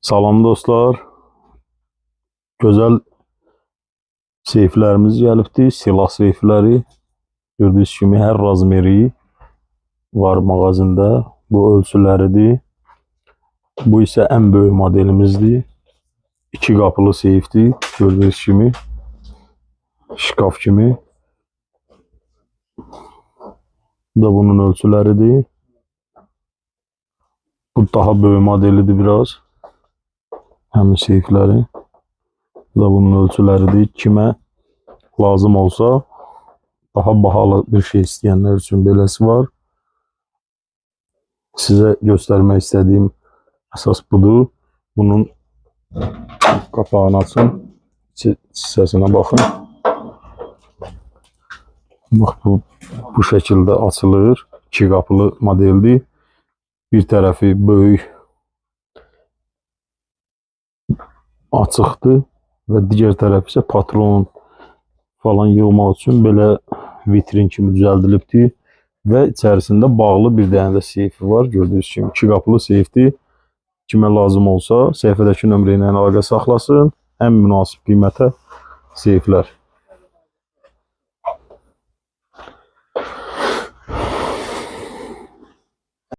Salam dostlar. Gözəl seyflərimiz gəlibdir. Silah seyfləri. Gördüyünüz kimi hər razmeri var mağazində. Bu ölçüləridir. Bu isə ən böyük modelimizdir. 2 qapılı seyfdir. Gördüyünüz kimi. Şkaf kimi. Bu da bunun ölçüləridir. Bu daha böyük modelidir biraz. Həmin seyfləri. Bu da bunun ölçüləridir. Kimə lazım olsa, daha bahalı bir şey istəyənlər üçün beləsi var. Sizə göstərmək istədiyim əsas budur. Bunun qapağını açın. Hissəsinə baxın. Bax, bu şəkildə açılır. 2 qapılı modeldir. Bir tərəfi böyük açıqdır və digər tərəf isə patron falan yığmaq üçün belə vitrin kimi düzəldilibdir və içərisində bağlı bir dənə də seyfi var. Gördüyünüz kimi 2 qapılı seyfdir. Kimə lazım olsa səhifədəki nömrə ilə əlaqə saxlasın. Ən münasib qiymətə seyflər.